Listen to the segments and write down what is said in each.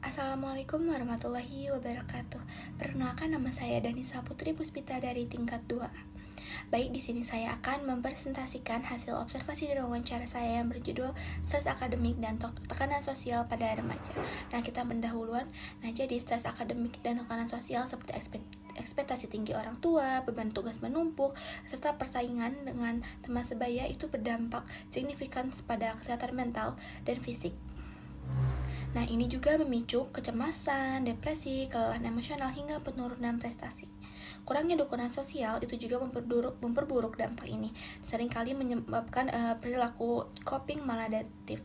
Assalamualaikum warahmatullahi wabarakatuh. Perkenalkan, nama saya Danisa Putri Puspita dari tingkat 2. Baik, di sini saya akan mempresentasikan hasil observasi dan wawancara saya yang berjudul Stres Akademik dan Tekanan Sosial pada Remaja. Nah, kita pendahuluan. Nah, jadi stres akademik dan tekanan sosial seperti ekspektasi tinggi orang tua, beban tugas menumpuk, serta persaingan dengan teman sebaya itu berdampak signifikan pada kesehatan mental dan fisik. Nah, ini juga memicu kecemasan, depresi, kelelahan emosional, hingga penurunan prestasi. Kurangnya dukungan sosial itu juga memperburuk dampak ini, seringkali menyebabkan perilaku coping maladaptif.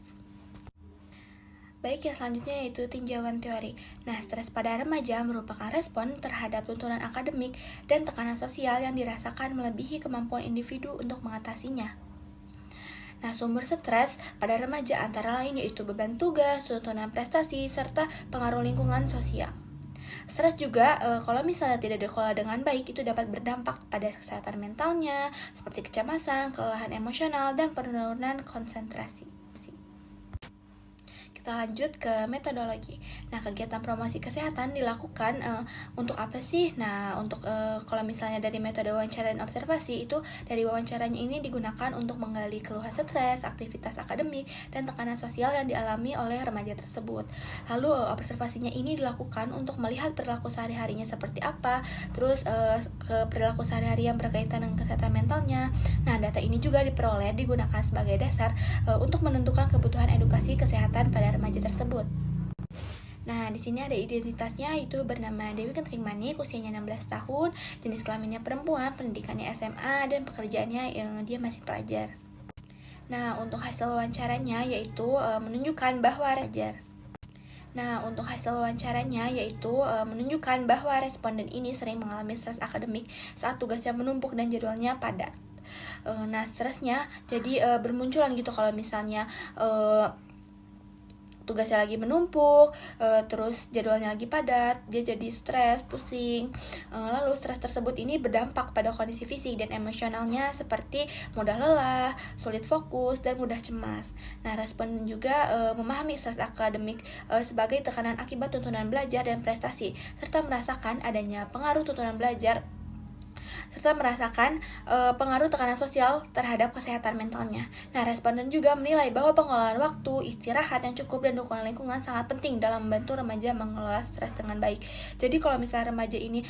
Baik, yang selanjutnya yaitu tinjauan teori. Nah, stres pada remaja merupakan respon terhadap tuntutan akademik dan tekanan sosial yang dirasakan melebihi kemampuan individu untuk mengatasinya. Nah, sumber stres pada remaja antara lain yaitu beban tugas, tuntutan prestasi, serta pengaruh lingkungan sosial. Stres juga kalau misalnya tidak dikelola dengan baik itu dapat berdampak pada kesehatan mentalnya seperti kecemasan, kelelahan emosional, dan penurunan konsentrasi. Kita lanjut ke metodologi. Nah, kegiatan promosi kesehatan dilakukan untuk apa sih? Nah, untuk kalau misalnya dari metode wawancara dan observasi itu dari wawancaranya ini digunakan untuk menggali keluhan stres, aktivitas akademik, dan tekanan sosial yang dialami oleh remaja tersebut. Lalu observasinya ini dilakukan untuk melihat perilaku sehari-harinya seperti apa, terus ke perilaku sehari-hari yang berkaitan dengan kesehatan mentalnya. Nah, data ini juga diperoleh digunakan sebagai dasar untuk menentukan kebutuhan edukasi kesehatan pada remaja tersebut. Nah, di sini ada identitasnya, itu bernama Dewi Kentrimanik, usianya 16 tahun, jenis kelaminnya perempuan, pendidikannya SMA, dan pekerjaannya yang dia masih pelajar. Nah, untuk hasil wawancaranya yaitu menunjukkan bahwa responden ini sering mengalami stres akademik saat tugasnya menumpuk dan jadwalnya padat. Nah, stresnya jadi bermunculan gitu kalau misalnya tugasnya lagi menumpuk, terus jadwalnya lagi padat, dia jadi stres, pusing. Lalu stres tersebut ini berdampak pada kondisi fisik dan emosionalnya seperti mudah lelah, sulit fokus, dan mudah cemas. Nah, respon juga memahami stres akademik sebagai tekanan akibat tuntutan belajar dan prestasi, serta merasakan adanya pengaruh tuntutan belajar pengaruh tekanan sosial terhadap kesehatan mentalnya. Nah, responden juga menilai bahwa pengelolaan waktu, istirahat yang cukup, dan dukungan lingkungan sangat penting dalam membantu remaja mengelola stres dengan baik. Jadi kalau misalnya remaja ini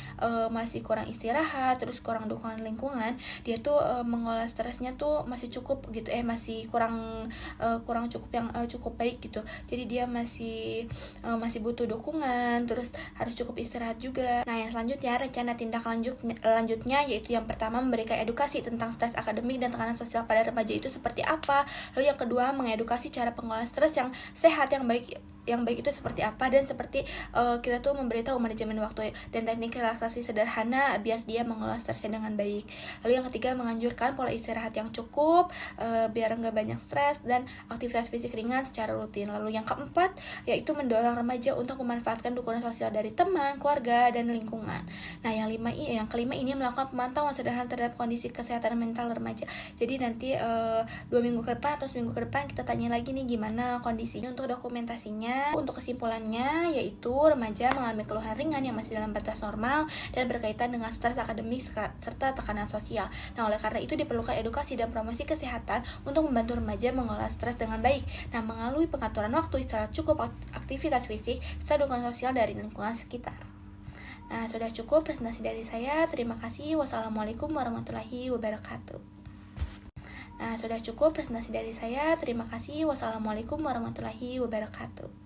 masih kurang istirahat, terus kurang dukungan lingkungan, dia tuh mengelola stresnya tuh masih cukup gitu, masih kurang cukup yang cukup baik gitu. Jadi dia masih butuh dukungan, terus harus cukup istirahat juga. Nah, yang selanjutnya rencana tindak lanjutnya yaitu yang pertama memberikan edukasi tentang stres akademik dan tekanan sosial pada remaja itu seperti apa. Lalu yang kedua mengedukasi cara pengelolaan stres yang sehat, yang baik itu seperti apa, dan seperti kita tuh memberitahu manajemen waktu dan teknik relaksasi sederhana biar dia mengelola stresnya dengan baik. Lalu yang ketiga menganjurkan pola istirahat yang cukup biar nggak banyak stres dan aktivitas fisik ringan secara rutin. Lalu yang keempat yaitu mendorong remaja untuk memanfaatkan dukungan sosial dari teman, keluarga, dan lingkungan. Nah, yang kelima ini melakukan pemantauan sederhana terhadap kondisi kesehatan mental remaja. Jadi nanti 2 minggu ke depan atau seminggu ke depan kita tanya lagi nih gimana kondisinya. Untuk dokumentasinya, untuk kesimpulannya yaitu remaja mengalami keluhan ringan yang masih dalam batas normal dan berkaitan dengan stres akademik serta tekanan sosial. Nah, oleh karena itu diperlukan edukasi dan promosi kesehatan untuk membantu remaja mengelola stres dengan baik. Nah, melalui pengaturan waktu, istirahat cukup, aktivitas fisik, serta dukungan sosial dari lingkungan sekitar. Nah, sudah cukup presentasi dari saya. Terima kasih. Wassalamualaikum warahmatullahi wabarakatuh. Wassalamualaikum warahmatullahi wabarakatuh.